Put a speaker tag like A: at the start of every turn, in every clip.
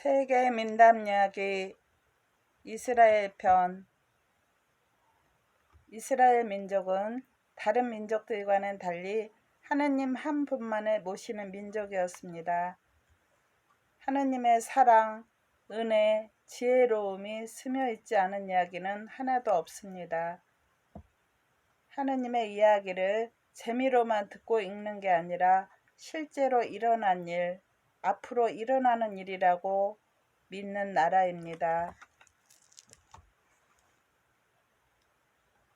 A: 세계 민담 이야기 이스라엘 편. 이스라엘 민족은 다른 민족들과는 달리 하느님 한 분만을 모시는 민족이었습니다. 하느님의 사랑, 은혜, 지혜로움이 스며 있지 않은 이야기는 하나도 없습니다. 하느님의 이야기를 재미로만 듣고 읽는 게 아니라 실제로 일어난 일, 앞으로 일어나는 일이라고 믿는 나라입니다.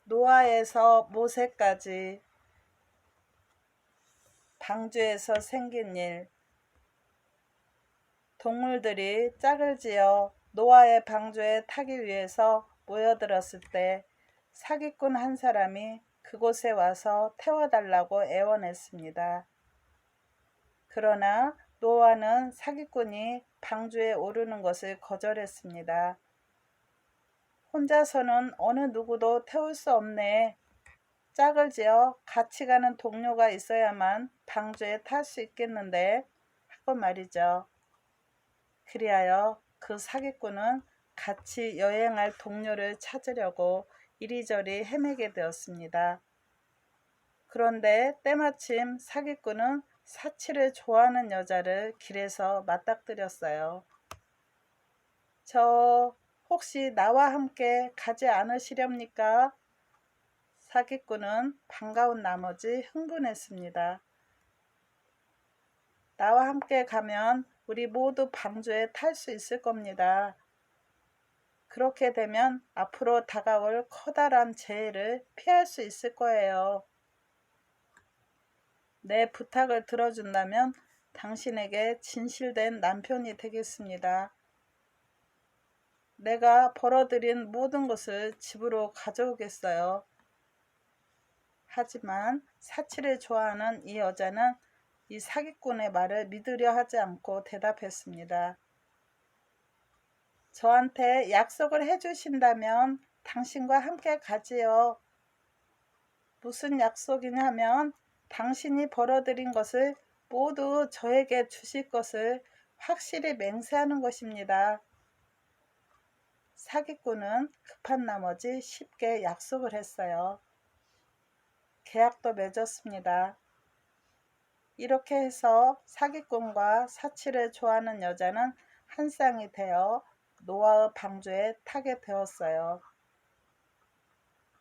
A: 노아에서 모세까지 방주에서 생긴 일. 동물들이 짝을 지어 노아의 방주에 타기 위해서 모여들었을 때 사기꾼 한 사람이 그곳에 와서 태워달라고 애원했습니다. 그러나 노아는 사기꾼이 방주에 오르는 것을 거절했습니다. 혼자서는 어느 누구도 태울 수 없네. 짝을 지어 같이 가는 동료가 있어야만 방주에 탈 수 있겠는데 하고 말이죠. 그리하여 그 사기꾼은 같이 여행할 동료를 찾으려고 이리저리 헤매게 되었습니다. 그런데 때마침 사기꾼은 사치를 좋아하는 여자를 길에서 맞닥뜨렸어요. 저 혹시 나와 함께 가지 않으시렵니까? 사기꾼은 반가운 나머지 흥분했습니다. 나와 함께 가면 우리 모두 방주에 탈 수 있을 겁니다. 그렇게 되면 앞으로 다가올 커다란 재해를 피할 수 있을 거예요. 내 부탁을 들어준다면 당신에게 진실된 남편이 되겠습니다. 내가 벌어들인 모든 것을 집으로 가져오겠어요. 하지만 사치를 좋아하는 이 여자는 이 사기꾼의 말을 믿으려 하지 않고 대답했습니다. 저한테 약속을 해주신다면 당신과 함께 가지요. 무슨 약속이냐면 당신이 벌어들인 것을 모두 저에게 주실 것을 확실히 맹세하는 것입니다. 사기꾼은 급한 나머지 쉽게 약속을 했어요. 계약도 맺었습니다. 이렇게 해서 사기꾼과 사치를 좋아하는 여자는 한 쌍이 되어 노아의 방주에 타게 되었어요.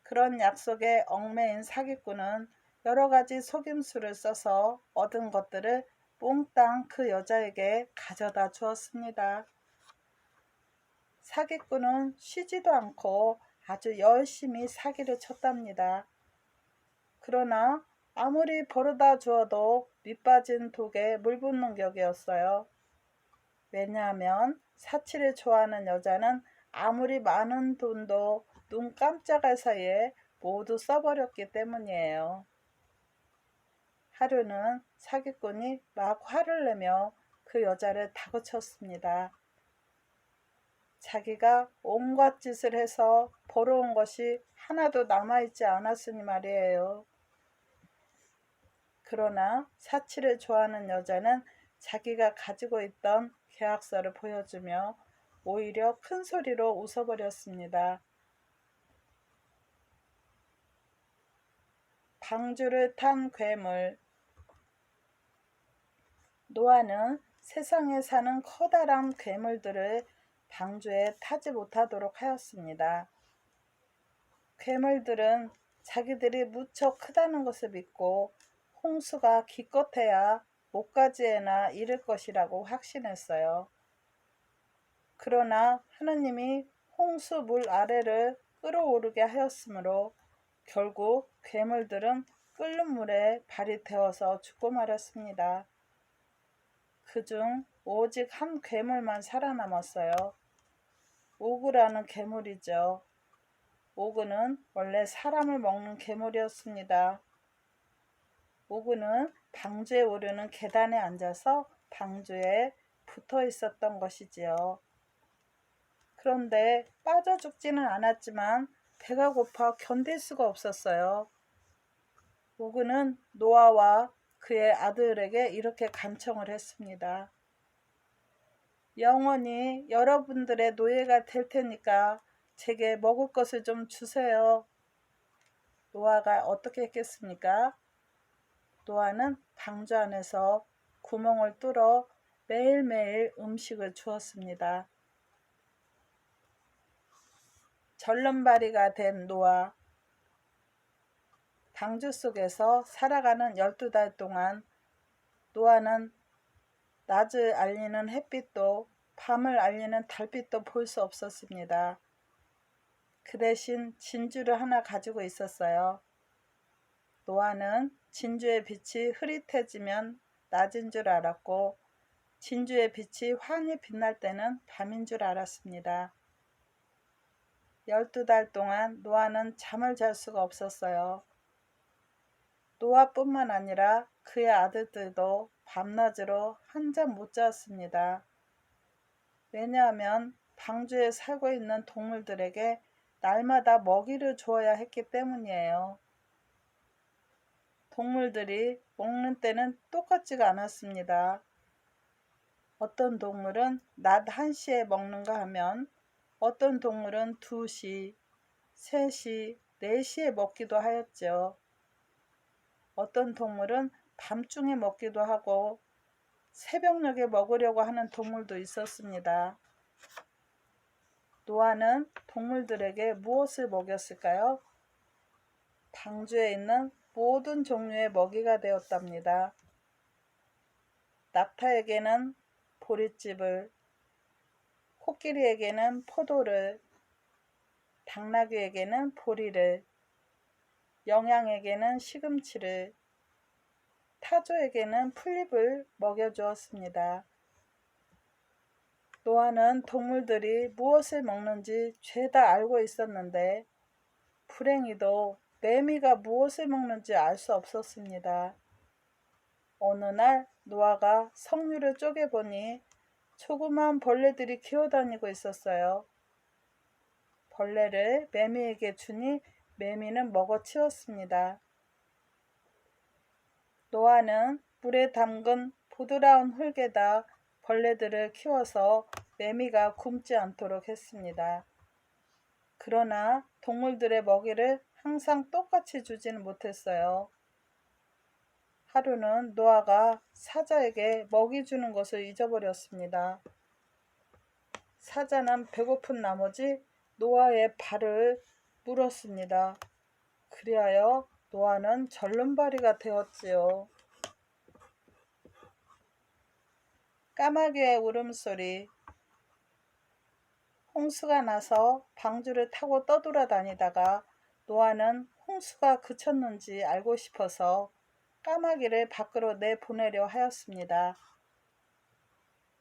A: 그런 약속에 얽매인 사기꾼은 여러 가지 속임수를 써서 얻은 것들을 몽땅 그 여자에게 가져다 주었습니다. 사기꾼은 쉬지도 않고 아주 열심히 사기를 쳤답니다. 그러나 아무리 벌어다 주어도 밑빠진 독에 물 붓는 격이었어요. 왜냐하면 사치를 좋아하는 여자는 아무리 많은 돈도 눈 깜짝할 사이에 모두 써버렸기 때문이에요. 하루는 사기꾼이 막 화를 내며 그 여자를 다그쳤습니다. 자기가 온갖 짓을 해서 벌어온 것이 하나도 남아있지 않았으니 말이에요. 그러나 사치를 좋아하는 여자는 자기가 가지고 있던 계약서를 보여주며 오히려 큰 소리로 웃어버렸습니다. 방주를 탄 괴물. 노아는 세상에 사는 커다란 괴물들을 방주에 타지 못하도록 하였습니다. 괴물들은 자기들이 무척 크다는 것을 믿고 홍수가 기껏해야 목가지에나 이를 것이라고 확신했어요. 그러나 하느님이 홍수 물 아래를 끓어오르게 하였으므로 결국 괴물들은 끓는 물에 발이 데워서 죽고 말았습니다. 그중 오직 한 괴물만 살아남았어요. 오그라는 괴물이죠. 오그는 원래 사람을 먹는 괴물이었습니다. 오그는 방주에 오르는 계단에 앉아서 방주에 붙어 있었던 것이지요. 그런데 빠져 죽지는 않았지만 배가 고파 견딜 수가 없었어요. 오그는 노아와 그의 아들에게 이렇게 간청을 했습니다. 영원히 여러분들의 노예가 될 테니까 제게 먹을 것을 좀 주세요. 노아가 어떻게 했겠습니까? 노아는 방주 안에서 구멍을 뚫어 매일매일 음식을 주었습니다. 절름발이가 된 노아, 방주 속에서 살아가는 12달 동안 노아는 낮을 알리는 햇빛도 밤을 알리는 달빛도 볼 수 없었습니다. 그 대신 진주를 하나 가지고 있었어요. 노아는 진주의 빛이 흐릿해지면 낮인 줄 알았고 진주의 빛이 환히 빛날 때는 밤인 줄 알았습니다. 12달 동안 노아는 잠을 잘 수가 없었어요. 노아뿐만 아니라 그의 아들들도 밤낮으로 한 잠 못 잤습니다. 왜냐하면 방주에 살고 있는 동물들에게 날마다 먹이를 주어야 했기 때문이에요. 동물들이 먹는 때는 똑같지가 않았습니다. 어떤 동물은 낮 1시에 먹는가 하면 어떤 동물은 2시, 3시, 4시에 먹기도 하였죠. 어떤 동물은 밤중에 먹기도 하고 새벽녘에 먹으려고 하는 동물도 있었습니다. 노아는 동물들에게 무엇을 먹였을까요? 방주에 있는 모든 종류의 먹이가 되었답니다. 낙타에게는 보릿집을, 코끼리에게는 포도를, 당나귀에게는 보리를, 영양에게는 시금치를, 타조에게는 풀잎을 먹여주었습니다. 노아는 동물들이 무엇을 먹는지 죄다 알고 있었는데 불행히도 매미가 무엇을 먹는지 알 수 없었습니다. 어느 날 노아가 석류를 쪼개보니 조그만 벌레들이 기어다니고 있었어요. 벌레를 매미에게 주니 매미는 먹어치웠습니다. 노아는 물에 담근 부드러운 흙에다 벌레들을 키워서 매미가 굶지 않도록 했습니다. 그러나 동물들의 먹이를 항상 똑같이 주지는 못했어요. 하루는 노아가 사자에게 먹이 주는 것을 잊어버렸습니다. 사자는 배고픈 나머지 노아의 발을 물었습니다. 그리하여 노아는 절름발이가 되었지요. 까마귀의 울음소리. 홍수가 나서 방주를 타고 떠돌아다니다가 노아는 홍수가 그쳤는지 알고 싶어서 까마귀를 밖으로 내보내려 하였습니다.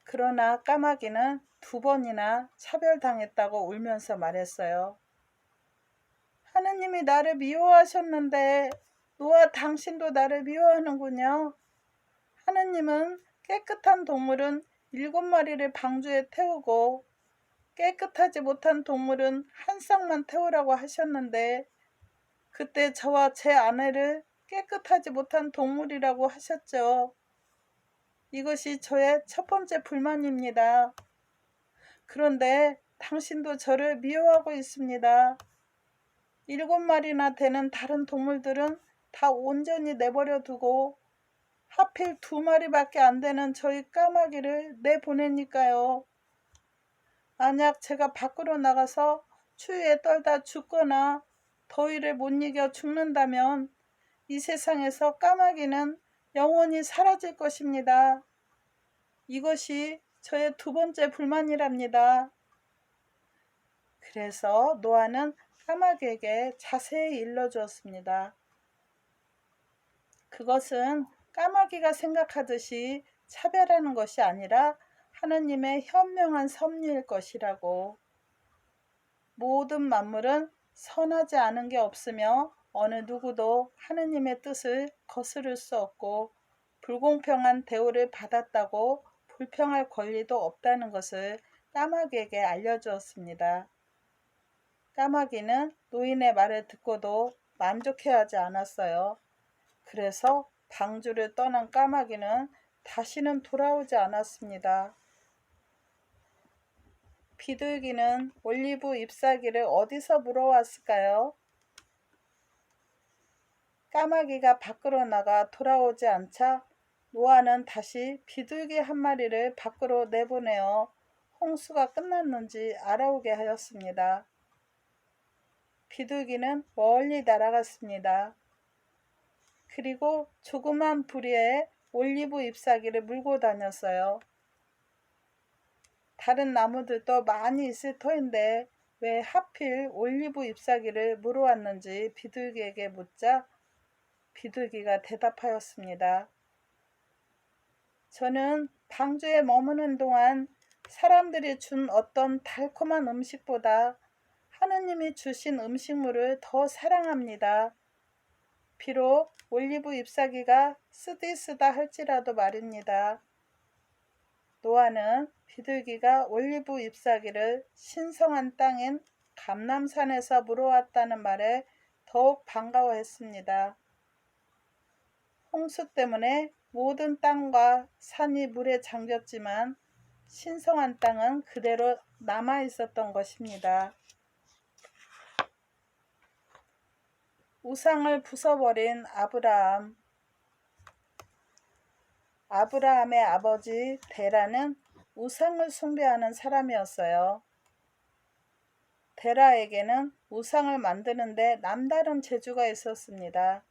A: 그러나 까마귀는 2번이나 차별당했다고 울면서 말했어요. 하느님이 나를 미워하셨는데 노아 당신도 나를 미워하는군요. 하느님은 깨끗한 동물은 7마리를 방주에 태우고 깨끗하지 못한 동물은 한 쌍만 태우라고 하셨는데 그때 저와 제 아내를 깨끗하지 못한 동물이라고 하셨죠. 이것이 저의 첫 번째 불만입니다. 그런데 당신도 저를 미워하고 있습니다. 7마리나 되는 다른 동물들은 다 온전히 내버려 두고 하필 2마리밖에 안 되는 저희 까마귀를 내보내니까요. 만약 제가 밖으로 나가서 추위에 떨다 죽거나 더위를 못 이겨 죽는다면 이 세상에서 까마귀는 영원히 사라질 것입니다. 이것이 저의 2번째 불만이랍니다. 그래서 노아는 까마귀에게 자세히 일러주었습니다. 그것은 까마귀가 생각하듯이 차별하는 것이 아니라 하느님의 현명한 섭리일 것이라고. 모든 만물은 선하지 않은 게 없으며 어느 누구도 하느님의 뜻을 거스를 수 없고 불공평한 대우를 받았다고 불평할 권리도 없다는 것을 까마귀에게 알려주었습니다. 까마귀는 노인의 말을 듣고도 만족해하지 않았어요. 그래서 방주를 떠난 까마귀는 다시는 돌아오지 않았습니다. 비둘기는 올리브 잎사귀를 어디서 물어왔을까요? 까마귀가 밖으로 나가 돌아오지 않자 노아는 다시 비둘기 한 마리를 밖으로 내보내어 홍수가 끝났는지 알아오게 하였습니다. 비둘기는 멀리 날아갔습니다. 그리고 조그만 부리에 올리브 잎사귀를 물고 다녔어요. 다른 나무들도 많이 있을 터인데 왜 하필 올리브 잎사귀를 물어왔는지 비둘기에게 묻자 비둘기가 대답하였습니다. 저는 방주에 머무는 동안 사람들이 준 어떤 달콤한 음식보다 하느님이 주신 음식물을 더 사랑합니다. 비록 올리브 잎사귀가 쓰디쓰다 할지라도 말입니다. 노아는 비둘기가 올리브 잎사귀를 신성한 땅인 감람산에서 물어왔다는 말에 더욱 반가워했습니다. 홍수 때문에 모든 땅과 산이 물에 잠겼지만 신성한 땅은 그대로 남아 있었던 것입니다. 우상을 부숴버린 아브라함. 아브라함의 아버지 데라는 우상을 숭배하는 사람이었어요. 데라에게는 우상을 만드는데 남다른 재주가 있었습니다.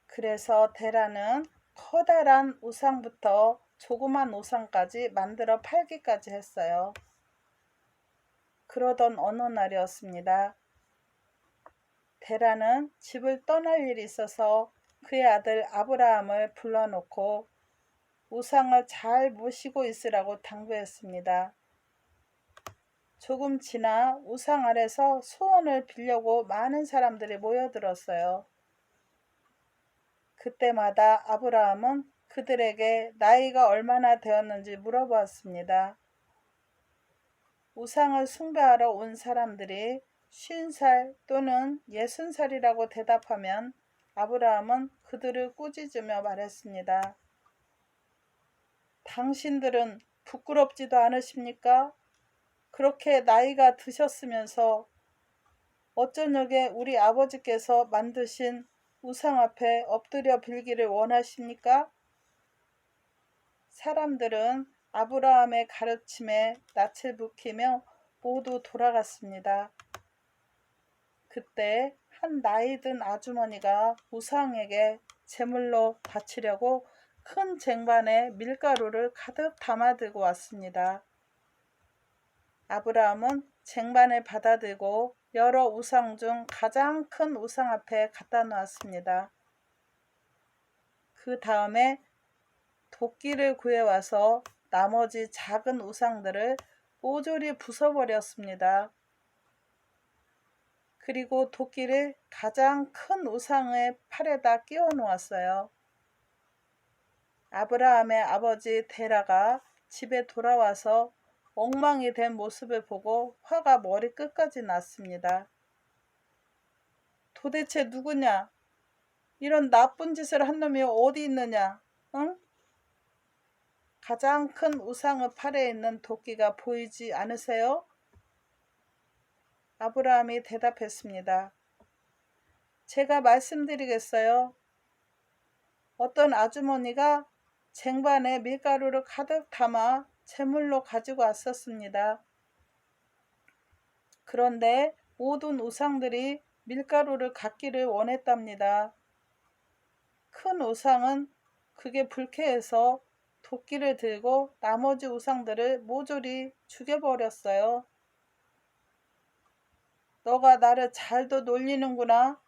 A: 그래서 데라는 커다란 우상부터 조그만 우상까지 만들어 팔기까지 했어요. 그러던 어느 날이었습니다. 데라는 집을 떠날 일이 있어서 그의 아들 아브라함을 불러놓고 우상을 잘 모시고 있으라고 당부했습니다. 조금 지나 우상 아래서 소원을 빌려고 많은 사람들이 모여들었어요. 그때마다 아브라함은 그들에게 나이가 얼마나 되었는지 물어보았습니다. 우상을 숭배하러 온 사람들이 50살 또는 60살이라고 대답하면 아브라함은 그들을 꾸짖으며 말했습니다. 당신들은 부끄럽지도 않으십니까? 그렇게 나이가 드셨으면서 어쩌냐게 우리 아버지께서 만드신 우상 앞에 엎드려 빌기를 원하십니까? 사람들은 아브라함의 가르침에 낯을 붉히며 모두 돌아갔습니다. 그때 한 나이 든 아주머니가 우상에게 제물로 바치려고 큰 쟁반에 밀가루를 가득 담아 들고 왔습니다. 아브라함은 쟁반을 받아들고 여러 우상 중 가장 큰 우상 앞에 갖다 놓았습니다. 그 다음에 도끼를 구해와서 나머지 작은 우상들을 모조리 부숴버렸습니다. 그리고 도끼를 가장 큰 우상의 팔에다 끼워 놓았어요. 아브라함의 아버지 데라가 집에 돌아와서 엉망이 된 모습을 보고 화가 머리끝까지 났습니다. 도대체 누구냐? 이런 나쁜 짓을 한 놈이 어디 있느냐? 응? 가장 큰 우상의 팔에 있는 도끼가 보이지 않으세요? 아브라함이 대답했습니다. 제가 말씀드리겠어요. 어떤 아주머니가 쟁반에 밀가루를 가득 담아 제물로 가지고 왔었습니다. 그런데 모든 우상들이 밀가루를 갖기를 원했답니다. 큰 우상은 그게 불쾌해서 도끼를 들고 나머지 우상들을 모조리 죽여버렸어요. 너가 나를 잘도 놀리는구나.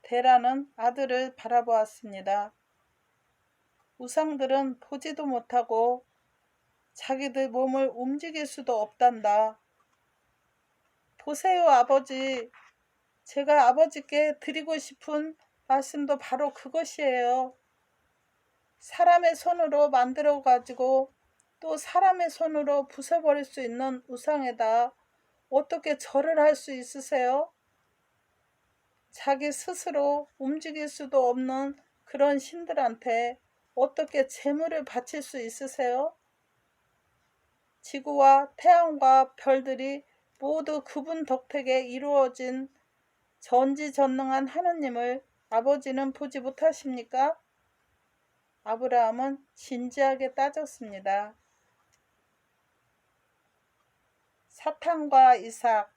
A: 데라는 아들을 바라보았습니다. 우상들은 보지도 못하고 자기들 몸을 움직일 수도 없단다. 보세요, 아버지. 제가 아버지께 드리고 싶은 말씀도 바로 그것이에요. 사람의 손으로 만들어 가지고 또 사람의 손으로 부숴버릴 수 있는 우상에다 어떻게 절을 할 수 있으세요? 자기 스스로 움직일 수도 없는 그런 신들한테 어떻게 제물을 바칠 수 있으세요? 지구와 태양과 별들이 모두 그분 덕택에 이루어진 전지전능한 하느님을 아버지는 보지 못하십니까? 아브라함은 진지하게 따졌습니다. 사탄과 이삭,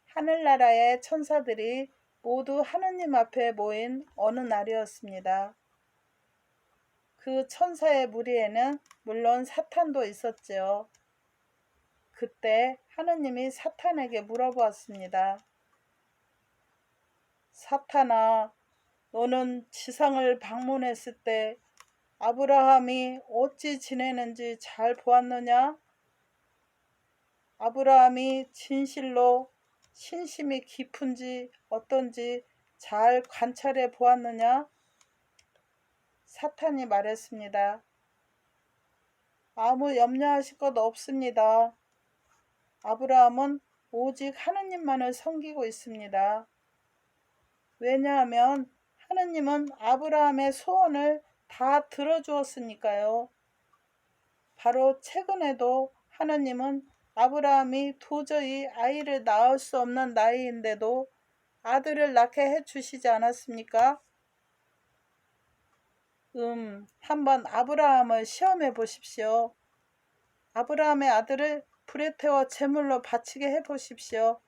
A: 하늘나라의 천사들이 모두 하느님 앞에 모인 어느 날이었습니다. 그 천사의 무리에는 물론 사탄도 있었지요. 그때 하느님이 사탄에게 물어보았습니다. 사탄아, 너는 지상을 방문했을 때 아브라함이 어찌 지내는지 잘 보았느냐? 아브라함이 진실로 신심이 깊은지 어떤지 잘 관찰해 보았느냐? 사탄이 말했습니다. 아무 염려하실 것 없습니다. 아브라함은 오직 하느님만을 섬기고 있습니다. 왜냐하면 하느님은 아브라함의 소원을 다 들어주었으니까요. 바로 최근에도 하느님은 아브라함이 도저히 아이를 낳을 수 없는 나이인데도 아들을 낳게 해주시지 않았습니까? 한번 아브라함을 시험해 보십시오. 아브라함의 아들을 불에 태워 제물로 바치게 해 보십시오.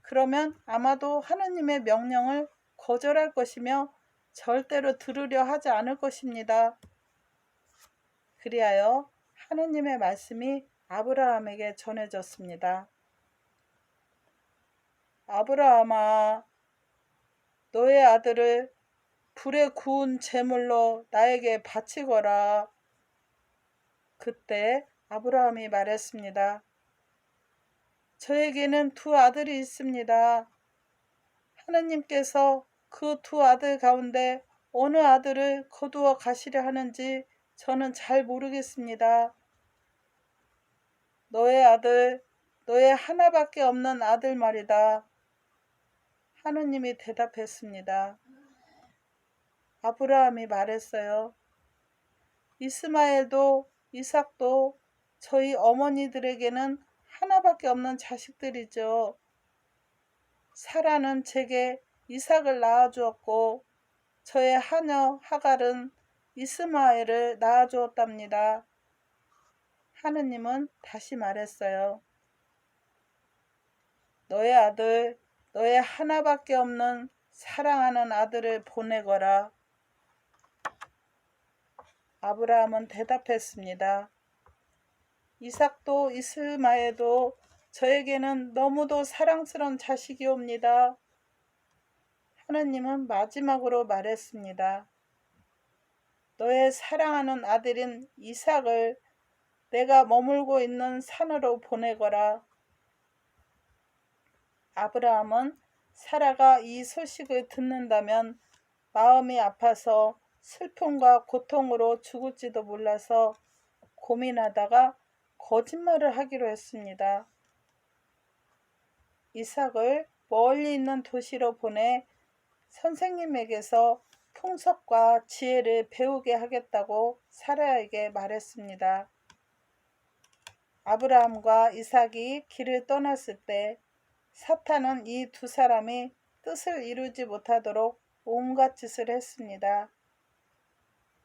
A: 그러면 아마도 하느님의 명령을 거절할 것이며 절대로 들으려 하지 않을 것입니다. 그리하여 하느님의 말씀이 아브라함에게 전해졌습니다. 아브라함아, 너의 아들을 불에 구운 제물로 나에게 바치거라. 그때 아브라함이 말했습니다. 저에게는 두 아들이 있습니다. 하느님께서 그 두 아들 가운데 어느 아들을 거두어 가시려 하는지 저는 잘 모르겠습니다. 너의 아들, 너의 하나밖에 없는 아들 말이다. 하느님이 대답했습니다. 아브라함이 말했어요. 이스마엘도 이삭도 저희 어머니들에게는 하나밖에 없는 자식들이죠. 사라는 제게 이삭을 낳아주었고 저의 하녀 하갈은 이스마엘을 낳아주었답니다. 하느님은 다시 말했어요. 너의 아들, 너의 하나밖에 없는 사랑하는 아들을 보내거라. 아브라함은 대답했습니다. 이삭도 이스마엘도 저에게는 너무도 사랑스러운 자식이옵니다. 하느님은 마지막으로 말했습니다. 너의 사랑하는 아들인 이삭을 내가 머물고 있는 산으로 보내거라. 아브라함은 사라가 이 소식을 듣는다면 마음이 아파서 슬픔과 고통으로 죽을지도 몰라서 고민하다가 거짓말을 하기로 했습니다. 이삭을 멀리 있는 도시로 보내 선생님에게서 풍속과 지혜를 배우게 하겠다고 사라에게 말했습니다. 아브라함과 이삭이 길을 떠났을 때 사탄은 이 두 사람이 뜻을 이루지 못하도록 온갖 짓을 했습니다.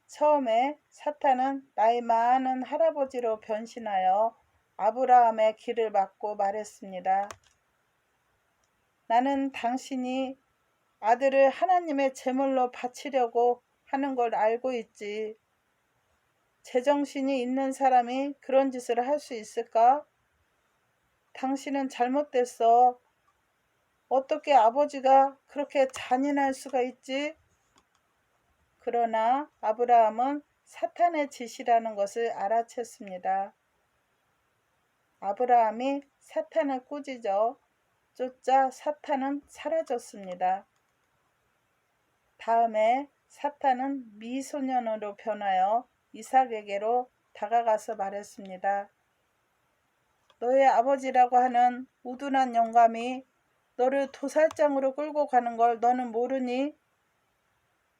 A: 처음에 사탄은 나이 많은 할아버지로 변신하여 아브라함의 길을 막고 말했습니다. 나는 당신이 아들을 하나님의 제물로 바치려고 하는 걸 알고 있지. 제정신이 있는 사람이 그런 짓을 할 수 있을까? 당신은 잘못됐어. 어떻게 아버지가 그렇게 잔인할 수가 있지? 그러나 아브라함은 사탄의 짓이라는 것을 알아챘습니다. 아브라함이 사탄을 꾸짖어 쫓자 사탄은 사라졌습니다. 다음에 사탄은 미소년으로 변하여 이삭에게로 다가가서 말했습니다. 너의 아버지라고 하는 우둔한 영감이 너를 도살장으로 끌고 가는 걸 너는 모르니?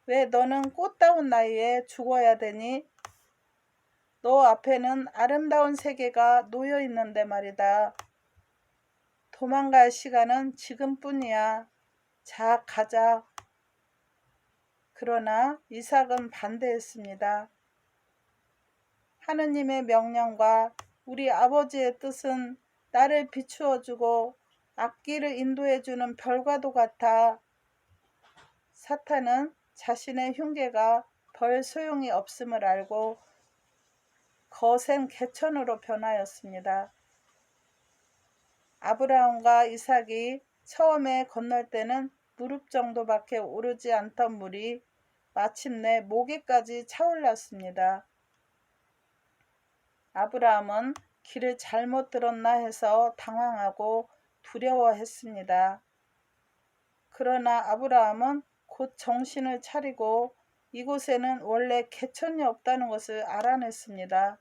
A: 왜 너는 꽃다운 나이에 죽어야 되니? 너 앞에는 아름다운 세계가 놓여 있는데 말이다. 도망갈 시간은 지금뿐이야. 자, 가자. 그러나 이삭은 반대했습니다. 하느님의 명령과 우리 아버지의 뜻은 나를 비추어주고 앞길을 인도해주는 별과도 같아. 사탄은 자신의 흉계가 별 소용이 없음을 알고 거센 개천으로 변하였습니다. 아브라함과 이삭이 처음에 건널 때는 무릎 정도밖에 오르지 않던 물이 마침내 목에까지 차올랐습니다. 아브라함은 길을 잘못 들었나 해서 당황하고 두려워했습니다. 그러나 아브라함은 곧 정신을 차리고 이곳에는 원래 개천이 없다는 것을 알아냈습니다.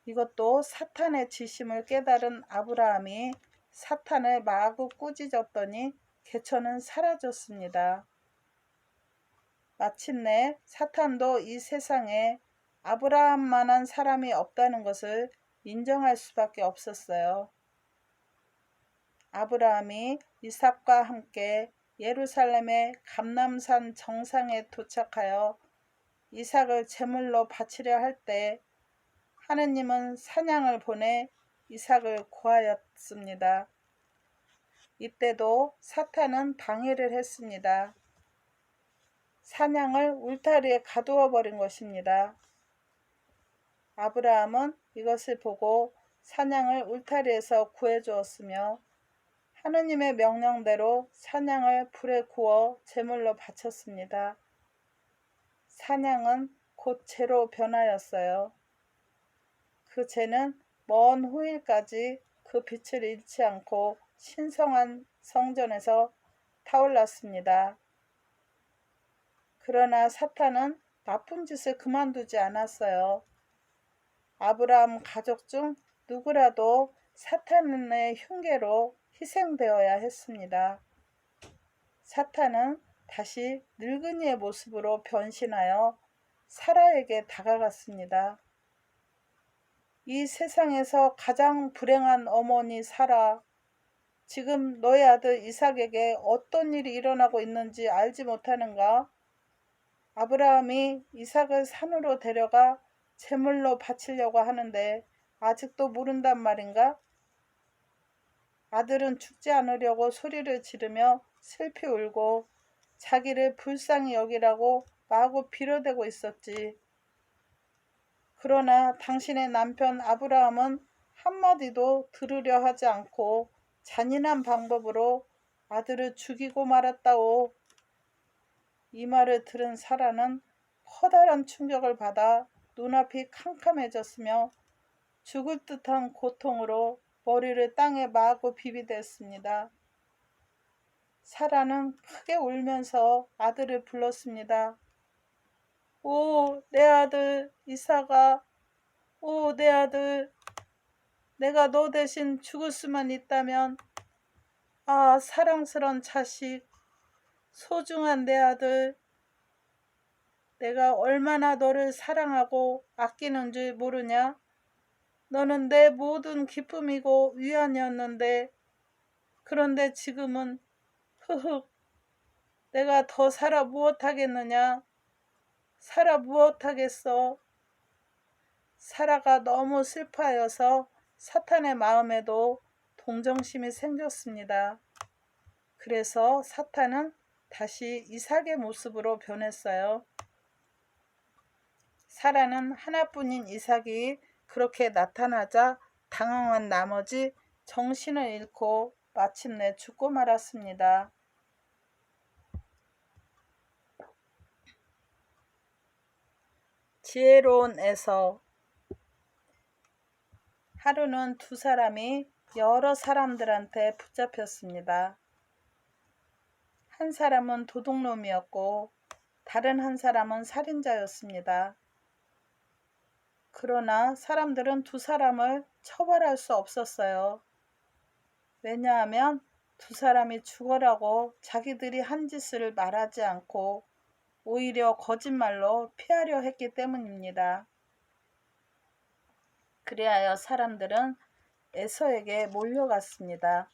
A: 이것도 사탄의 지심을 깨달은 아브라함이 사탄을 마구 꾸짖었더니 개천은 사라졌습니다. 마침내 사탄도 이 세상에 아브라함만한 사람이 없다는 것을 인정할 수밖에 없었어요. 아브라함이 이삭과 함께 예루살렘의 감람산 정상에 도착하여 이삭을 제물로 바치려 할 때 하느님은 사냥을 보내 이삭을 구하였습니다. 이때도 사탄은 방해를 했습니다. 사냥을 울타리에 가두어 버린 것입니다. 아브라함은 이것을 보고 사냥을 울타리에서 구해주었으며 하느님의 명령대로 사냥을 불에 구워 제물로 바쳤습니다. 사냥은 곧 재로 변하였어요. 그 재는 먼 후일까지 그 빛을 잃지 않고 신성한 성전에서 타올랐습니다. 그러나 사탄은 나쁜 짓을 그만두지 않았어요. 아브라함 가족 중 누구라도 사탄의 흉계로 희생되어야 했습니다. 사탄은 다시 늙은이의 모습으로 변신하여 사라에게 다가갔습니다. 이 세상에서 가장 불행한 어머니 사라, 지금 너의 아들 이삭에게 어떤 일이 일어나고 있는지 알지 못하는가? 아브라함이 이삭을 산으로 데려가 제물로 바치려고 하는데 아직도 모른단 말인가? 아들은 죽지 않으려고 소리를 지르며 슬피 울고 자기를 불쌍히 여기라고 마구 빌어대고 있었지. 그러나 당신의 남편 아브라함은 한마디도 들으려 하지 않고 잔인한 방법으로 아들을 죽이고 말았다오. 이 말을 들은 사라는 커다란 충격을 받아 눈앞이 캄캄해졌으며 죽을 듯한 고통으로 머리를 땅에 마구 비비댔습니다. 사라는 크게 울면서 아들을 불렀습니다. 오, 내 아들 이삭아, 오, 내 아들, 내가 너 대신 죽을 수만 있다면, 아, 사랑스런 자식, 소중한 내 아들, 내가 얼마나 너를 사랑하고 아끼는 줄 모르냐? 너는 내 모든 기쁨이고 위안이었는데, 그런데 지금은 흐흑, 내가 더 살아 무엇하겠느냐? 살아 무엇하겠어? 사라가 너무 슬퍼하여서 사탄의 마음에도 동정심이 생겼습니다. 그래서 사탄은 다시 이삭의 모습으로 변했어요. 사라는 하나뿐인 이삭이 그렇게 나타나자 당황한 나머지 정신을 잃고 마침내 죽고 말았습니다. 지혜로운 에서. 하루는 두 사람이 여러 사람들한테 붙잡혔습니다. 한 사람은 도둑놈이었고 다른 한 사람은 살인자였습니다. 그러나 사람들은 두 사람을 처벌할 수 없었어요. 왜냐하면 두 사람이 죽어라고 자기들이 한 짓을 말하지 않고 오히려 거짓말로 피하려 했기 때문입니다. 그리하여 사람들은 에서에게 몰려갔습니다.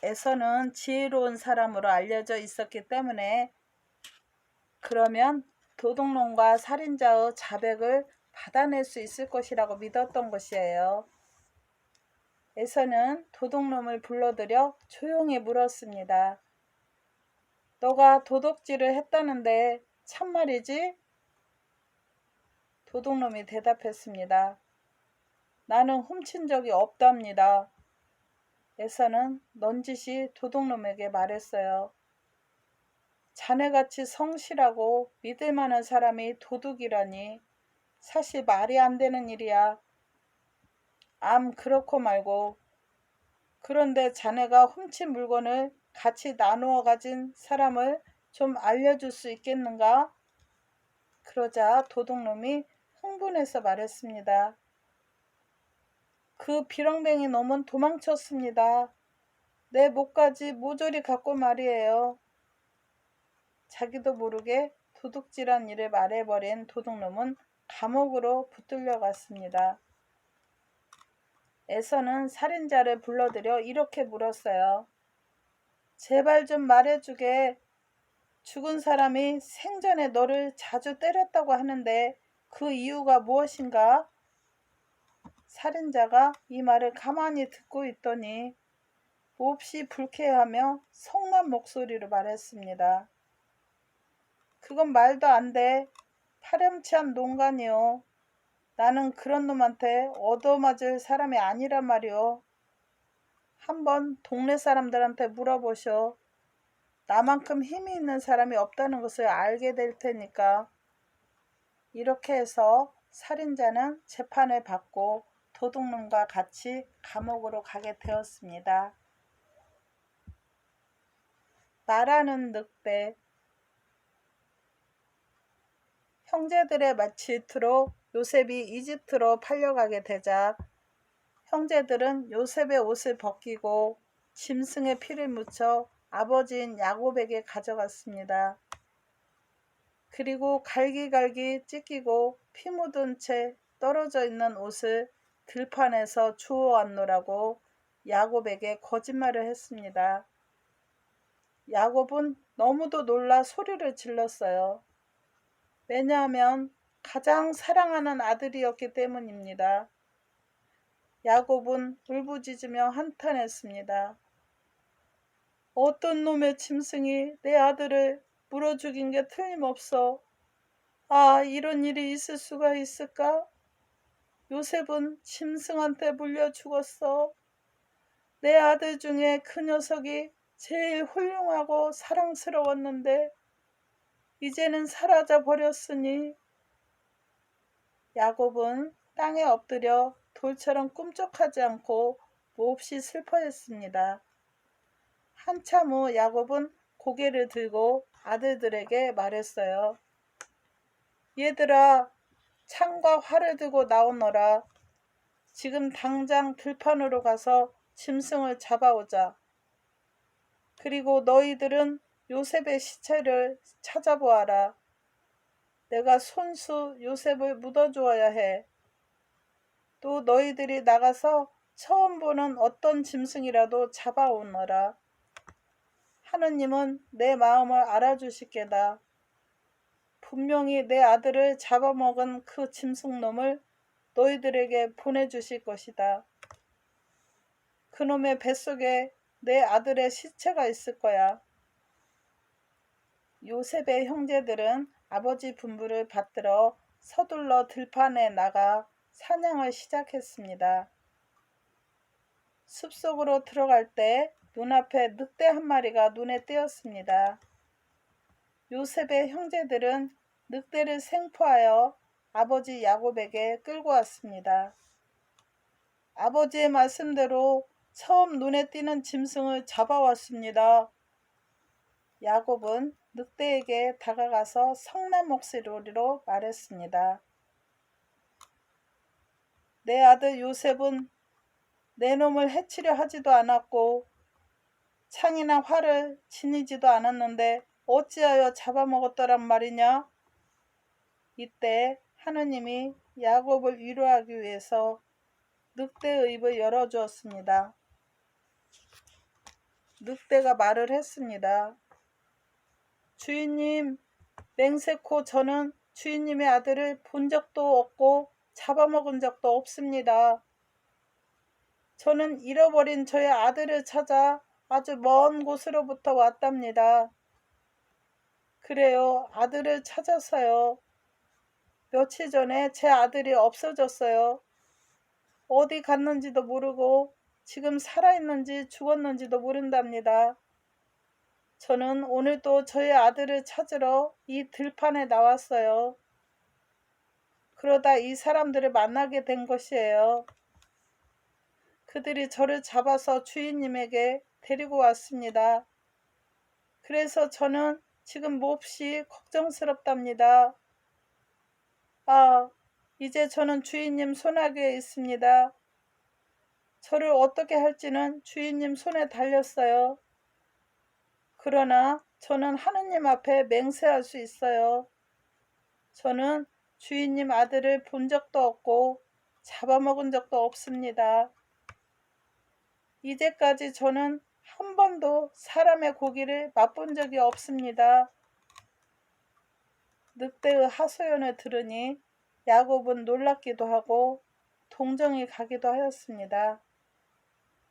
A: 에서는 지혜로운 사람으로 알려져 있었기 때문에 그러면 도둑놈과 살인자의 자백을 받아낼 수 있을 것이라고 믿었던 것이에요. 에서는 도둑놈을 불러들여 조용히 물었습니다. 너가 도둑질을 했다는데 참말이지? 도둑놈이 대답했습니다. 나는 훔친 적이 없답니다. 에서는 넌지시 도둑놈에게 말했어요. 자네같이 성실하고 믿을 만한 사람이 도둑이라니 사실 말이 안 되는 일이야. 그렇고 말고. 그런데 자네가 훔친 물건을 같이 나누어 가진 사람을 좀 알려줄 수 있겠는가? 그러자 도둑놈이 흥분해서 말했습니다. 그 비렁뱅이 놈은 도망쳤습니다. 내 목까지 모조리 갖고 말이에요. 자기도 모르게 도둑질한 일을 말해버린 도둑놈은 감옥으로 붙들려 갔습니다. 에서는 살인자를 불러들여 이렇게 물었어요. 제발 좀 말해주게. 죽은 사람이 생전에 너를 자주 때렸다고 하는데 그 이유가 무엇인가? 살인자가 이 말을 가만히 듣고 있더니 몹시 불쾌하며 성난 목소리로 말했습니다. 그건 말도 안 돼. 파렴치한 농간이요. 나는 그런 놈한테 얻어맞을 사람이 아니란 말이오. 한번 동네 사람들한테 물어보셔. 나만큼 힘이 있는 사람이 없다는 것을 알게 될 테니까. 이렇게 해서 살인자는 재판을 받고 도둑놈과 같이 감옥으로 가게 되었습니다. 말하는 늑대. 형제들의 말질투로 요셉이 이집트로 팔려가게 되자 형제들은 요셉의 옷을 벗기고 짐승의 피를 묻혀 아버지인 야곱에게 가져갔습니다. 그리고 갈기갈기 찢기고 피 묻은 채 떨어져 있는 옷을 들판에서 주워왔노라고 야곱에게 거짓말을 했습니다. 야곱은 너무도 놀라 소리를 질렀어요. 왜냐하면 가장 사랑하는 아들이었기 때문입니다. 야곱은 울부짖으며 한탄했습니다. 어떤 놈의 짐승이 내 아들을 물어 죽인 게 틀림없어. 이런 일이 있을 수가 있을까? 요셉은 짐승한테 물려 죽었어. 내 아들 중에 그 녀석이 제일 훌륭하고 사랑스러웠는데 이제는 사라져 버렸으니. 야곱은 땅에 엎드려 돌처럼 꿈쩍하지 않고 몹시 슬퍼했습니다. 한참 후 야곱은 고개를 들고 아들들에게 말했어요. 얘들아, 창과 활을 들고 나오너라. 지금 당장 들판으로 가서 짐승을 잡아오자. 그리고 너희들은 요셉의 시체를 찾아보아라. 내가 손수 요셉을 묻어주어야 해. 또 너희들이 나가서 처음 보는 어떤 짐승이라도 잡아오너라. 하느님은 내 마음을 알아주시게다. 분명히 내 아들을 잡아먹은 그 짐승놈을 너희들에게 보내주실 것이다. 그놈의 뱃속에 내 아들의 시체가 있을 거야. 요셉의 형제들은 아버지 분부를 받들어 서둘러 들판에 나가 사냥을 시작했습니다. 숲속으로 들어갈 때 눈앞에 늑대 한 마리가 눈에 띄었습니다. 요셉의 형제들은 늑대를 생포하여 아버지 야곱에게 끌고 왔습니다. 아버지의 말씀대로 처음 눈에 띄는 짐승을 잡아왔습니다. 야곱은 늑대에게 다가가서 성난 목소리로 말했습니다. 내 아들 요셉은 내 놈을 해치려 하지도 않았고 창이나 활을 지니지도 않았는데 어찌하여 잡아먹었더란 말이냐? 이때 하느님이 야곱을 위로하기 위해서 늑대의 입을 열어주었습니다. 늑대가 말을 했습니다. 주인님, 맹세코 저는 주인님의 아들을 본 적도 없고 잡아먹은 적도 없습니다. 저는 잃어버린 저의 아들을 찾아 아주 먼 곳으로부터 왔답니다. 그래요, 아들을 찾았어요. 며칠 전에 제 아들이 없어졌어요. 어디 갔는지도 모르고 지금 살아있는지 죽었는지도 모른답니다. 저는 오늘도 저의 아들을 찾으러 이 들판에 나왔어요. 그러다 이 사람들을 만나게 된 것이에요. 그들이 저를 잡아서 주인님에게 데리고 왔습니다. 그래서 저는 지금 몹시 걱정스럽답니다. 아, 이제 저는 주인님 손아귀에 있습니다. 저를 어떻게 할지는 주인님 손에 달렸어요. 그러나 저는 하느님 앞에 맹세할 수 있어요. 저는 주인님 아들을 본 적도 없고 잡아먹은 적도 없습니다. 이제까지 저는 한 번도 사람의 고기를 맛본 적이 없습니다. 늑대의 하소연을 들으니 야곱은 놀랍기도 하고 동정이 가기도 하였습니다.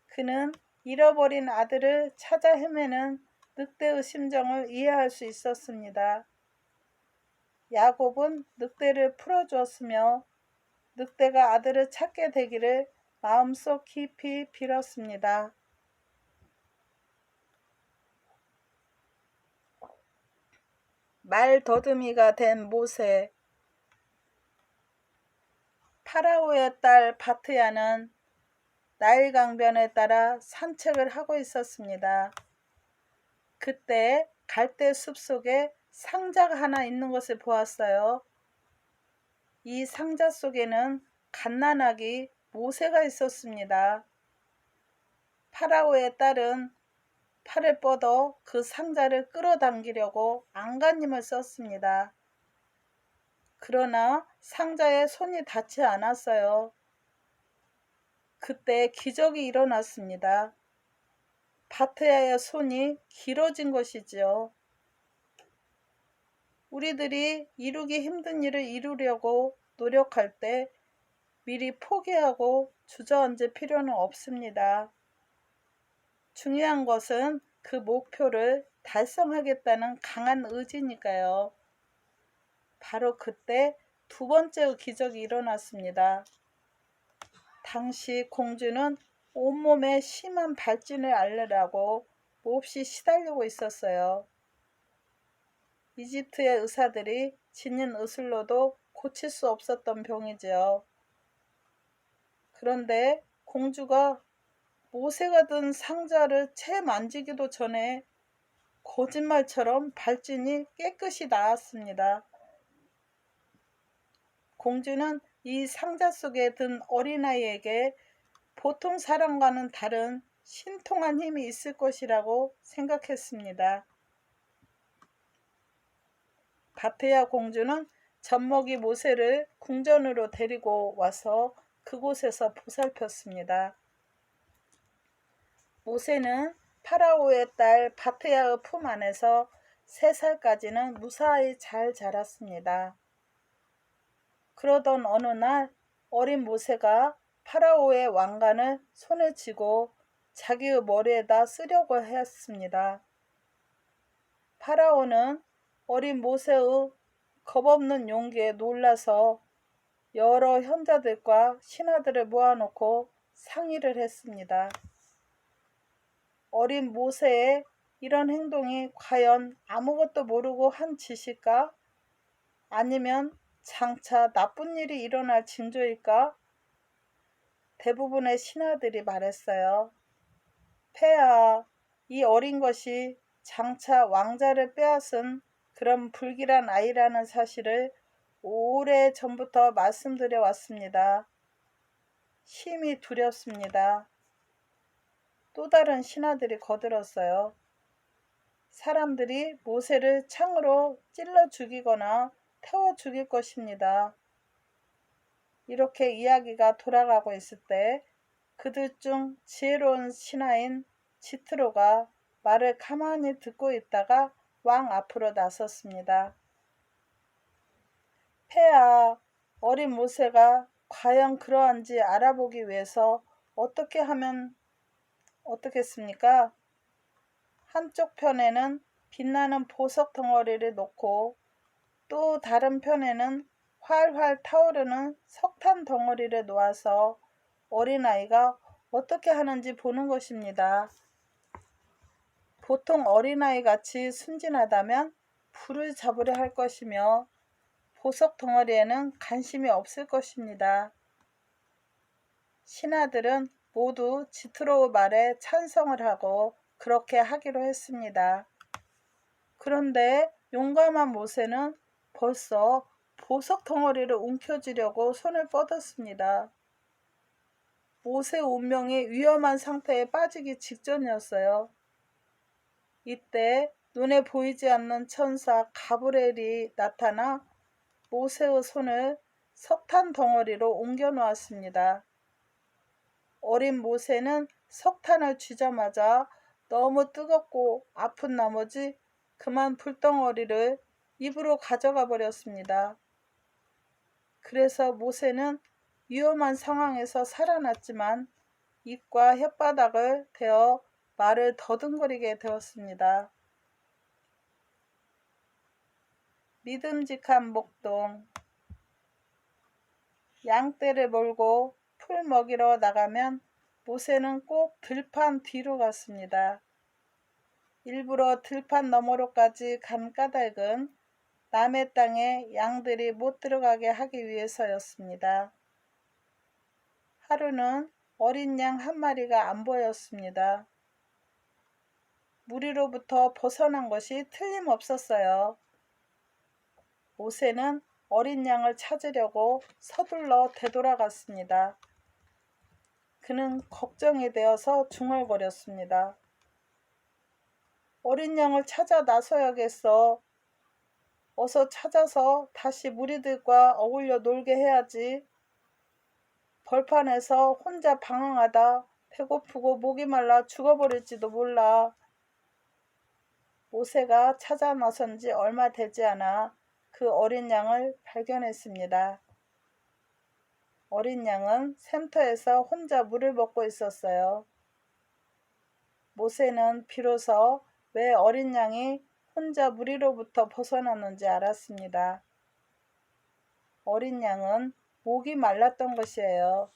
A: 그는 잃어버린 아들을 찾아 헤매는 늑대의 심정을 이해할 수 있었습니다. 야곱은 늑대를 풀어주었으며 늑대가 아들을 찾게 되기를 마음속 깊이 빌었습니다. 말더듬이가 된 모세. 파라오의 딸 바트야는 나일 강변에 따라 산책을 하고 있었습니다. 그때 갈대 숲속에 상자가 하나 있는 것을 보았어요. 이 상자 속에는 갓난아기 모세가 있었습니다. 파라오의 딸은 팔을 뻗어 그 상자를 끌어당기려고 안간힘을 썼습니다. 그러나 상자에 손이 닿지 않았어요. 그때 기적이 일어났습니다. 바트야의 손이 길어진 것이지요. 우리들이 이루기 힘든 일을 이루려고 노력할 때 미리 포기하고 주저앉을 필요는 없습니다. 중요한 것은 그 목표를 달성하겠다는 강한 의지니까요. 바로 그때 두 번째의 기적이 일어났습니다. 당시 공주는 온몸에 심한 발진을 앓느라고 몹시 시달리고 있었어요. 이집트의 의사들이 지닌 의술로도 고칠 수 없었던 병이지요. 그런데 공주가 모세가 든 상자를 채 만지기도 전에 거짓말처럼 발진이 깨끗이 나았습니다. 공주는 이 상자 속에 든 어린아이에게 보통 사람과는 다른 신통한 힘이 있을 것이라고 생각했습니다. 바트야 공주는 젖먹이 모세를 궁전으로 데리고 와서 그곳에서 보살폈습니다. 모세는 파라오의 딸 바트야의 품 안에서 3살까지는 무사히 잘 자랐습니다. 그러던 어느 날 어린 모세가 파라오의 왕관을 손에 쥐고 자기의 머리에다 쓰려고 했습니다. 파라오는 어린 모세의 겁없는 용기에 놀라서 여러 현자들과 신하들을 모아놓고 상의를 했습니다. 어린 모세의 이런 행동이 과연 아무것도 모르고 한 짓일까? 아니면 장차 나쁜 일이 일어날 징조일까? 대부분의 신하들이 말했어요. 폐하, 이 어린 것이 장차 왕자를 빼앗은 그런 불길한 아이라는 사실을 오래 전부터 말씀드려 왔습니다. 심히 두렵습니다. 또 다른 신하들이 거들었어요. 사람들이 모세를 창으로 찔러 죽이거나 태워 죽일 것입니다. 이렇게 이야기가 돌아가고 있을 때 그들 중 지혜로운 신하인 지트로가 말을 가만히 듣고 있다가 왕 앞으로 나섰습니다. 폐하, 어린 모세가 과연 그러한지 알아보기 위해서 어떻게 하면 어떻겠습니까? 한쪽 편에는 빛나는 보석 덩어리를 놓고 또 다른 편에는 활활 타오르는 석탄 덩어리를 놓아서 어린아이가 어떻게 하는지 보는 것입니다. 보통 어린아이 같이 순진하다면 불을 잡으려 할 것이며 보석 덩어리에는 관심이 없을 것입니다. 신하들은 모두 지트로의 말에 찬성을 하고 그렇게 하기로 했습니다. 그런데 용감한 모세는 벌써 보석 덩어리를 움켜쥐려고 손을 뻗었습니다. 모세의 운명이 위험한 상태에 빠지기 직전이었어요. 이때 눈에 보이지 않는 천사 가브리엘이 나타나 모세의 손을 석탄 덩어리로 옮겨 놓았습니다. 어린 모세는 석탄을 쥐자마자 너무 뜨겁고 아픈 나머지 그만 불덩어리를 입으로 가져가 버렸습니다. 그래서 모세는 위험한 상황에서 살아났지만 입과 혓바닥을 대어 말을 더듬거리게 되었습니다. 믿음직한 목동. 양떼를 몰고 풀 먹이러 나가면 모세는 꼭 들판 뒤로 갔습니다. 일부러 들판 너머로까지 간 까닭은 남의 땅에 양들이 못 들어가게 하기 위해서였습니다. 하루는 어린 양 한 마리가 안 보였습니다. 무리로부터 벗어난 것이 틀림없었어요. 모세는 어린 양을 찾으려고 서둘러 되돌아갔습니다. 그는 걱정이 되어서 중얼거렸습니다. 어린 양을 찾아 나서야겠어. 어서 찾아서 다시 무리들과 어울려 놀게 해야지. 벌판에서 혼자 방황하다 배고프고 목이 말라 죽어버릴지도 몰라. 모세가 찾아 나선 지 얼마 되지 않아 그 어린 양을 발견했습니다. 어린 양은 샘터에서 혼자 물을 먹고 있었어요. 모세는 비로소 왜 어린 양이 혼자 무리로부터 벗어났는지 알았습니다. 어린 양은 목이 말랐던 것이에요.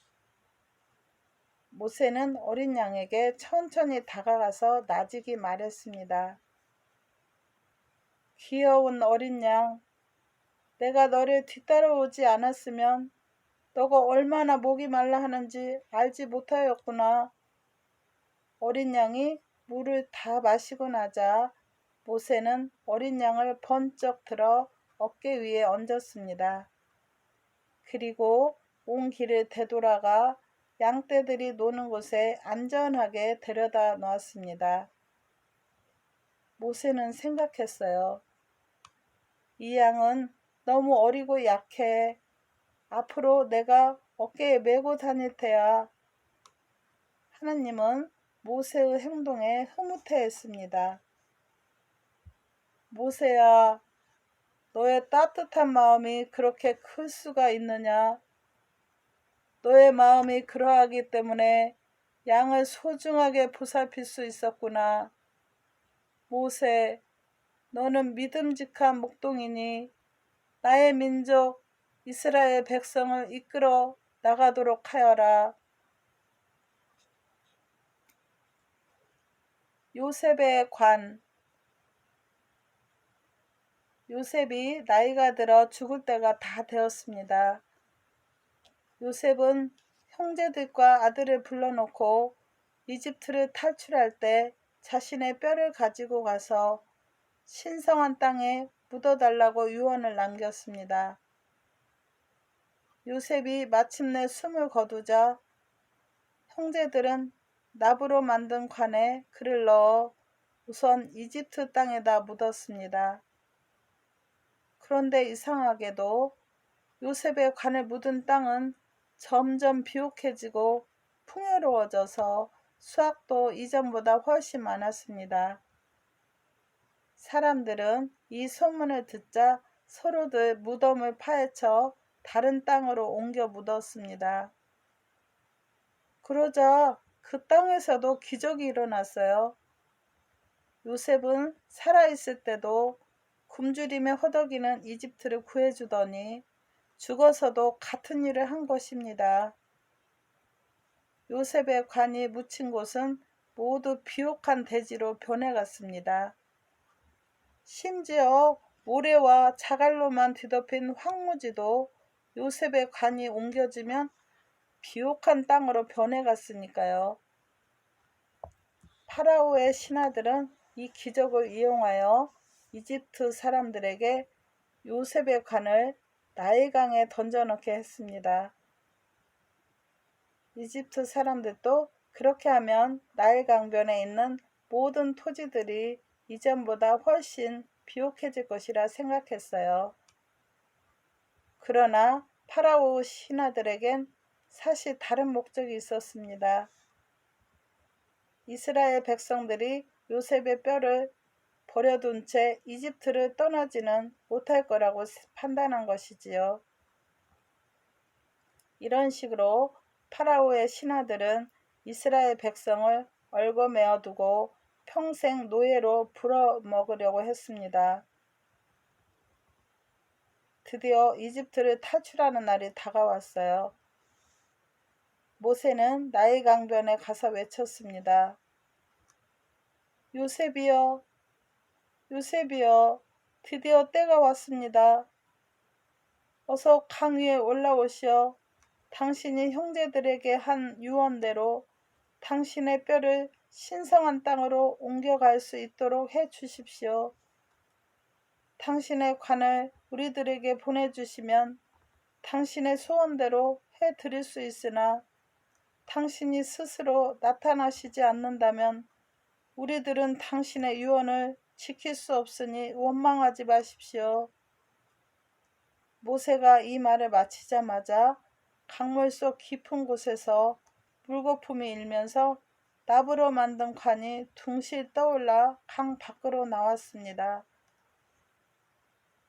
A: 모세는 어린 양에게 천천히 다가가서 나지기 말했습니다. 귀여운 어린 양, 내가 너를 뒤따라오지 않았으면 너가 얼마나 목이 말라 하는지 알지 못하였구나. 어린 양이 물을 다 마시고 나자 모세는 어린 양을 번쩍 들어 어깨 위에 얹었습니다. 그리고 온 길을 되돌아가 양떼들이 노는 곳에 안전하게 데려다 놓았습니다. 모세는 생각했어요. 이 양은 너무 어리고 약해. 앞으로 내가 어깨에 메고 다닐 테야. 하나님은 모세의 행동에 흐뭇해했습니다. 모세야, 너의 따뜻한 마음이 그렇게 클 수가 있느냐? 너의 마음이 그러하기 때문에 양을 소중하게 보살필 수 있었구나. 모세, 너는 믿음직한 목동이니 나의 민족 이스라엘 백성을 이끌어 나가도록 하여라. 요셉의 관. 요셉이 나이가 들어 죽을 때가 다 되었습니다. 요셉은 형제들과 아들을 불러놓고 이집트를 탈출할 때 자신의 뼈를 가지고 가서 신성한 땅에 묻어달라고 유언을 남겼습니다. 요셉이 마침내 숨을 거두자 형제들은 나무로 만든 관에 그를 넣어 우선 이집트 땅에다 묻었습니다. 그런데 이상하게도 요셉의 관에 묻은 땅은 점점 비옥해지고 풍요로워져서 수확도 이전보다 훨씬 많았습니다. 사람들은 이 소문을 듣자 서로들 무덤을 파헤쳐 다른 땅으로 옮겨 묻었습니다. 그러자 그 땅에서도 기적이 일어났어요. 요셉은 살아있을 때도 굶주림에 허덕이는 이집트를 구해주더니 죽어서도 같은 일을 한 것입니다. 요셉의 관이 묻힌 곳은 모두 비옥한 대지로 변해갔습니다. 심지어 모래와 자갈로만 뒤덮인 황무지도 요셉의 관이 옮겨지면 비옥한 땅으로 변해갔으니까요. 파라오의 신하들은 이 기적을 이용하여 이집트 사람들에게 요셉의 관을 나일강에 던져넣게 했습니다. 이집트 사람들도 그렇게 하면 나일강변에 있는 모든 토지들이 이전보다 훨씬 비옥해질 것이라 생각했어요. 그러나 파라오 신하들에겐 사실 다른 목적이 있었습니다. 이스라엘 백성들이 요셉의 뼈를 버려둔 채 이집트를 떠나지는 못할 거라고 판단한 것이지요. 이런 식으로 파라오의 신하들은 이스라엘 백성을 얽어매어 두고 평생 노예로 불어먹으려고 했습니다. 드디어 이집트를 탈출하는 날이 다가왔어요. 모세는 나일 강변에 가서 외쳤습니다. 요셉이여, 요셉이여, 드디어 때가 왔습니다. 어서 강 위에 올라오시어 당신이 형제들에게 한 유언대로 당신의 뼈를 신성한 땅으로 옮겨갈 수 있도록 해 주십시오. 당신의 관을 우리들에게 보내주시면 당신의 소원대로 해 드릴 수 있으나 당신이 스스로 나타나시지 않는다면 우리들은 당신의 유언을 지킬 수 없으니 원망하지 마십시오. 모세가 이 말을 마치자마자 강물 속 깊은 곳에서 물거품이 일면서 나무로 만든 관이 둥실 떠올라 강 밖으로 나왔습니다.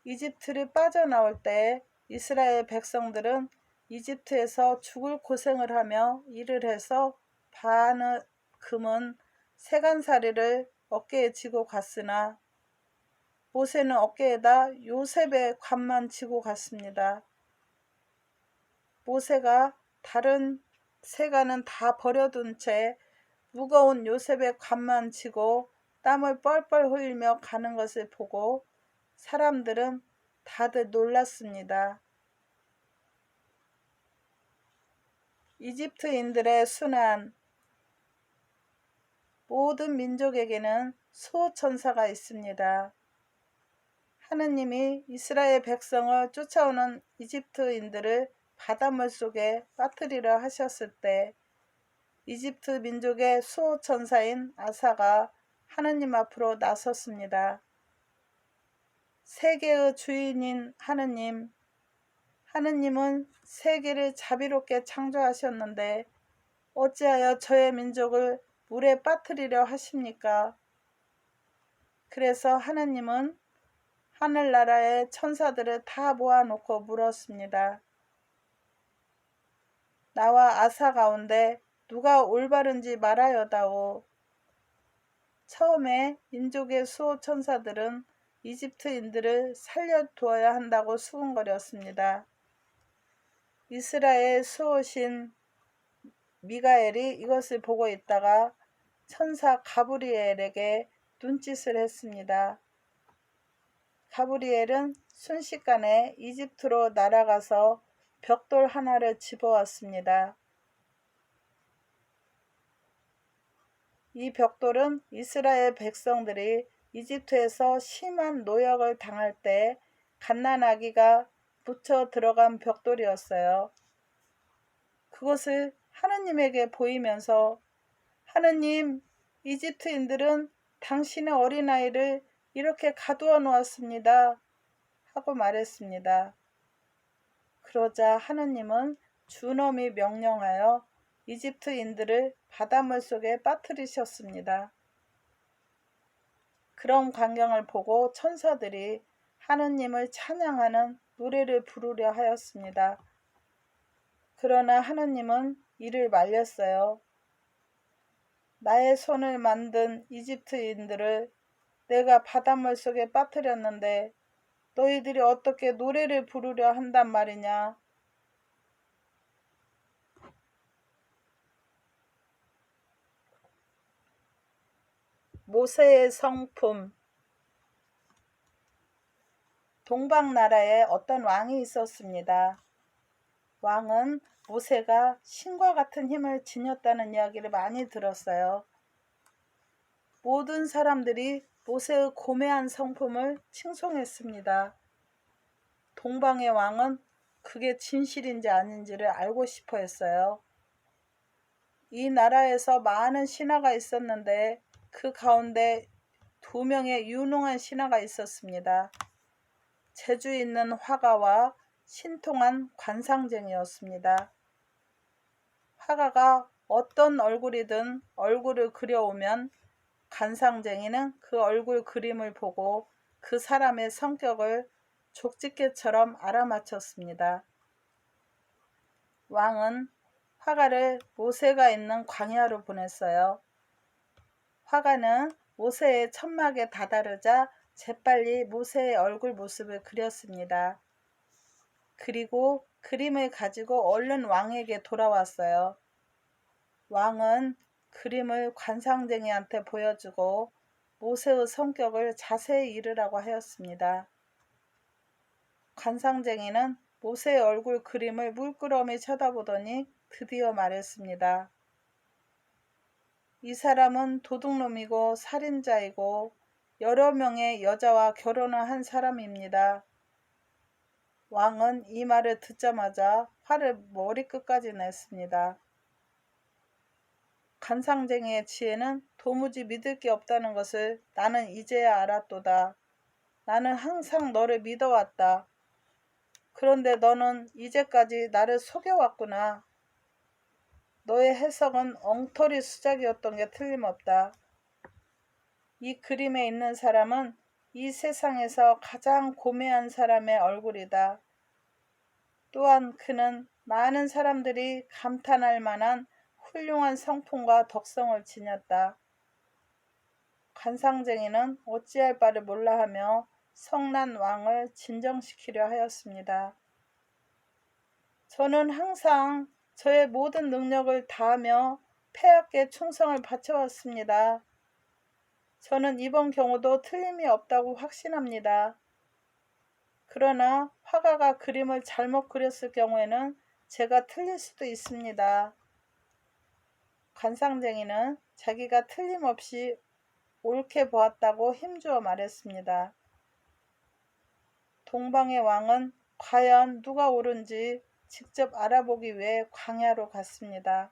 A: 이집트를 빠져나올 때 이스라엘 백성들은 이집트에서 죽을 고생을 하며 일을 해서 반은 금은 세간살이를 어깨에 지고 갔으나 모세는 어깨에다 요셉의 관만 지고 갔습니다. 모세가 다른 세간은 다 버려둔 채 무거운 요셉의 관만 지고 땀을 뻘뻘 흘리며 가는 것을 보고 사람들은 다들 놀랐습니다. 이집트인들의 순환. 모든 민족에게는 수호천사가 있습니다. 하느님이 이스라엘 백성을 쫓아오는 이집트인들을 바닷물 속에 빠뜨리려 하셨을 때 이집트 민족의 수호천사인 아사가 하느님 앞으로 나섰습니다. 세계의 주인인 하느님은 세계를 자비롭게 창조하셨는데 어찌하여 저의 민족을 물에 빠뜨리려 하십니까? 그래서 하느님은 하늘나라의 천사들을 다 모아놓고 물었습니다. 나와 아사 가운데 누가 올바른지 말하여다오. 처음에 민족의 수호 천사들은 이집트인들을 살려두어야 한다고 수군거렸습니다. 이스라엘 수호신 미가엘이 이것을 보고 있다가 천사 가브리엘에게 눈짓을 했습니다. 가브리엘은 순식간에 이집트로 날아가서 벽돌 하나를 집어왔습니다. 이 벽돌은 이스라엘 백성들이 이집트에서 심한 노역을 당할 때 갓난아기가 묻혀 들어간 벽돌이었어요. 그것을 하느님에게 보이면서 하느님, 이집트인들은 당신의 어린아이를 이렇게 가두어 놓았습니다. 하고 말했습니다. 그러자 하느님은 주놈이 명령하여 이집트인들을 바닷물 속에 빠뜨리셨습니다. 그런 광경을 보고 천사들이 하느님을 찬양하는 노래를 부르려 하였습니다. 그러나 하느님은 이를 말렸어요. 나의 손을 만든 이집트인들을 내가 바닷물 속에 빠뜨렸는데 너희들이 어떻게 노래를 부르려 한단 말이냐. 모세의 성품. 동방나라에 어떤 왕이 있었습니다. 왕은 모세가 신과 같은 힘을 지녔다는 이야기를 많이 들었어요. 모든 사람들이 모세의 고매한 성품을 칭송했습니다. 동방의 왕은 그게 진실인지 아닌지를 알고 싶어 했어요. 이 나라에서 많은 신하가 있었는데 그 가운데 2명의 유능한 신하가 있었습니다. 재주 있는 화가와 신통한 관상쟁이였습니다. 화가가 어떤 얼굴이든 얼굴을 그려오면 관상쟁이는 그 얼굴 그림을 보고 그 사람의 성격을 족집게처럼 알아맞혔습니다. 왕은 화가를 모세가 있는 광야로 보냈어요. 화가는 모세의 천막에 다다르자 재빨리 모세의 얼굴 모습을 그렸습니다. 그리고 그림을 가지고 얼른 왕에게 돌아왔어요. 왕은 그림을 관상쟁이한테 보여주고 모세의 성격을 자세히 이르라고 하였습니다. 관상쟁이는 모세의 얼굴 그림을 물끄러미 쳐다보더니 드디어 말했습니다. 이 사람은 도둑놈이고 살인자이고 여러 명의 여자와 결혼을 한 사람입니다. 왕은 이 말을 듣자마자 화를 머리끝까지 냈습니다. 관상쟁이의 지혜는 도무지 믿을 게 없다는 것을 나는 이제야 알았도다. 나는 항상 너를 믿어왔다. 그런데 너는 이제까지 나를 속여왔구나. 너의 해석은 엉터리 수작이었던 게 틀림없다. 이 그림에 있는 사람은 이 세상에서 가장 고매한 사람의 얼굴이다. 또한 그는 많은 사람들이 감탄할 만한 훌륭한 성품과 덕성을 지녔다. 관상쟁이는 어찌할 바를 몰라하며 성난 왕을 진정시키려 하였습니다. 저는 항상 저의 모든 능력을 다하며 폐하께 충성을 바쳐왔습니다. 저는 이번 경우도 틀림이 없다고 확신합니다. 그러나 화가가 그림을 잘못 그렸을 경우에는 제가 틀릴 수도 있습니다. 관상쟁이는 자기가 틀림없이 옳게 보았다고 힘주어 말했습니다. 동방의 왕은 과연 누가 옳은지 직접 알아보기 위해 광야로 갔습니다.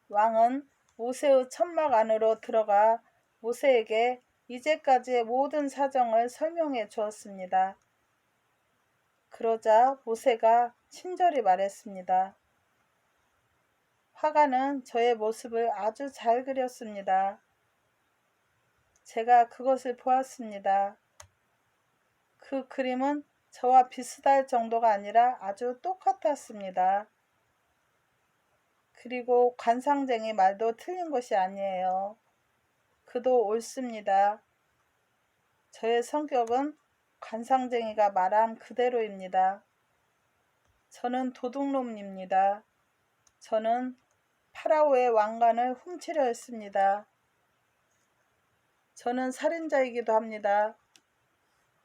A: 왕은 모세의 천막 안으로 들어가 모세에게 이제까지의 모든 사정을 설명해 주었습니다. 그러자 모세가 친절히 말했습니다. 화가는 저의 모습을 아주 잘 그렸습니다. 제가 그것을 보았습니다. 그 그림은 저와 비슷할 정도가 아니라 아주 똑같았습니다. 그리고 관상쟁이 말도 틀린 것이 아니에요. 그도 옳습니다. 저의 성격은 관상쟁이가 말한 그대로입니다. 저는 도둑놈입니다. 저는 파라오의 왕관을 훔치려 했습니다. 저는 살인자이기도 합니다.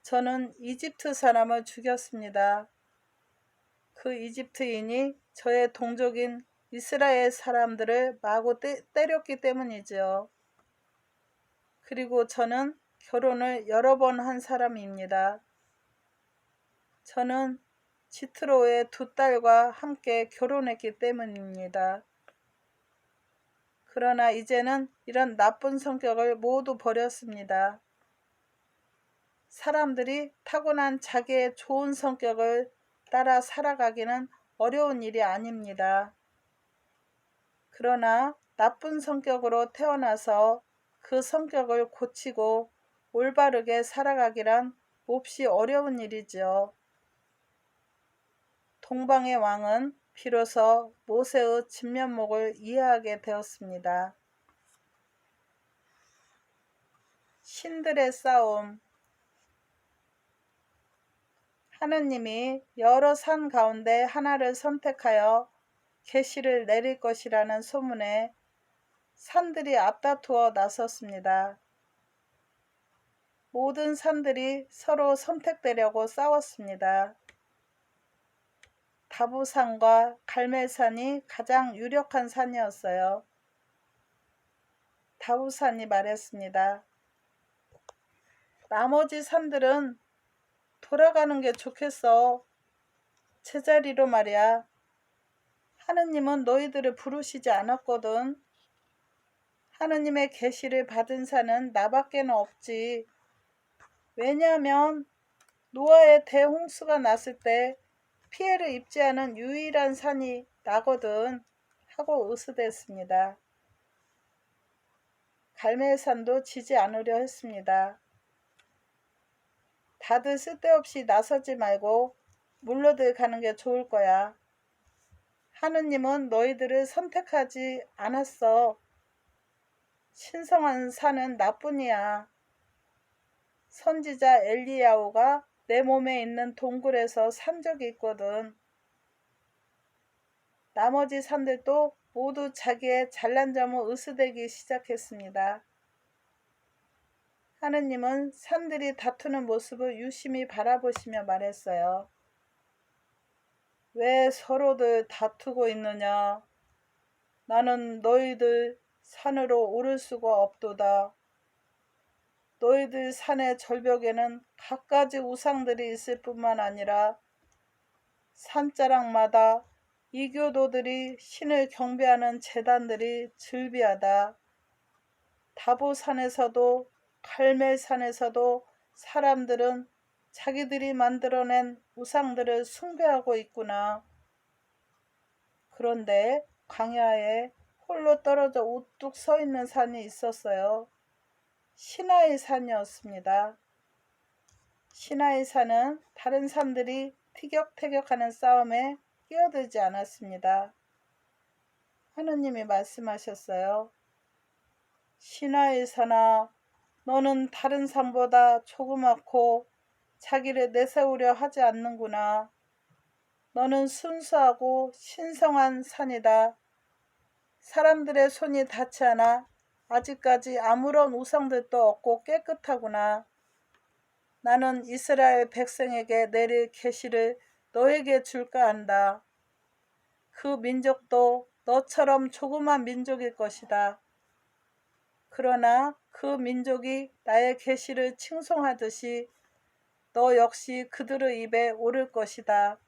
A: 저는 이집트 사람을 죽였습니다. 그 이집트인이 저의 동족인 이스라엘 사람들을 마구 때렸기 때문이지요. 그리고 저는 결혼을 여러 번 한 사람입니다. 저는 지트로의 2딸과 함께 결혼했기 때문입니다. 그러나 이제는 이런 나쁜 성격을 모두 버렸습니다. 사람들이 타고난 자기의 좋은 성격을 따라 살아가기는 어려운 일이 아닙니다. 그러나 나쁜 성격으로 태어나서 그 성격을 고치고 올바르게 살아가기란 몹시 어려운 일이지요. 동방의 왕은 비로소 모세의 진면목을 이해하게 되었습니다. 신들의 싸움. 하느님이 여러 산 가운데 하나를 선택하여 계시를 내릴 것이라는 소문에 산들이 앞다투어 나섰습니다. 모든 산들이 서로 선택되려고 싸웠습니다. 다부산과 갈멜산이 가장 유력한 산이었어요. 다부산이 말했습니다. 나머지 산들은 돌아가는 게 좋겠어. 제자리로 말이야. 하느님은 너희들을 부르시지 않았거든. 하느님의 계시를 받은 산은 나밖에는 없지. 왜냐하면 노아의 대홍수가 났을 때 피해를 입지 않은 유일한 산이 나거든 하고 으스댔습니다. 갈멜산도 지지 않으려 했습니다. 다들 쓸데없이 나서지 말고 물러들 가는 게 좋을 거야. 하느님은 너희들을 선택하지 않았어. 신성한 산은 나뿐이야. 선지자 엘리야오가 내 몸에 있는 동굴에서 산 적이 있거든. 나머지 산들도 모두 자기의 잘난 점을 으스대기 시작했습니다. 하느님은 산들이 다투는 모습을 유심히 바라보시며 말했어요. 왜 서로들 다투고 있느냐? 나는 너희들 산으로 오를 수가 없도다. 너희들 산의 절벽에는 갖가지 우상들이 있을 뿐만 아니라 산자락마다 이교도들이 신을 경배하는 제단들이 즐비하다. 다보산에서도 갈멜산에서도 사람들은 자기들이 만들어낸 우상들을 숭배하고 있구나. 그런데 광야에 홀로 떨어져 우뚝 서 있는 산이 있었어요. 시나이 산이었습니다. 시나이 산은 다른 산들이 티격태격하는 싸움에 끼어들지 않았습니다. 하느님이 말씀하셨어요. 시나이 산아, 너는 다른 산보다 조그맣고 자기를 내세우려 하지 않는구나. 너는 순수하고 신성한 산이다. 사람들의 손이 닿지 않아 아직까지 아무런 우상들도 없고 깨끗하구나. 나는 이스라엘 백성에게 내릴 계시를 너에게 줄까 한다. 그 민족도 너처럼 조그만 민족일 것이다. 그러나 그 민족이 나의 계시를 칭송하듯이 너 역시 그들의 입에 오를 것이다.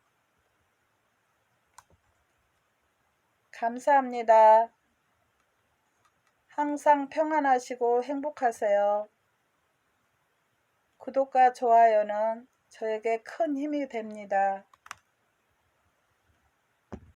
A: 감사합니다. 항상 평안하시고 행복하세요. 구독과 좋아요는 저에게 큰 힘이 됩니다.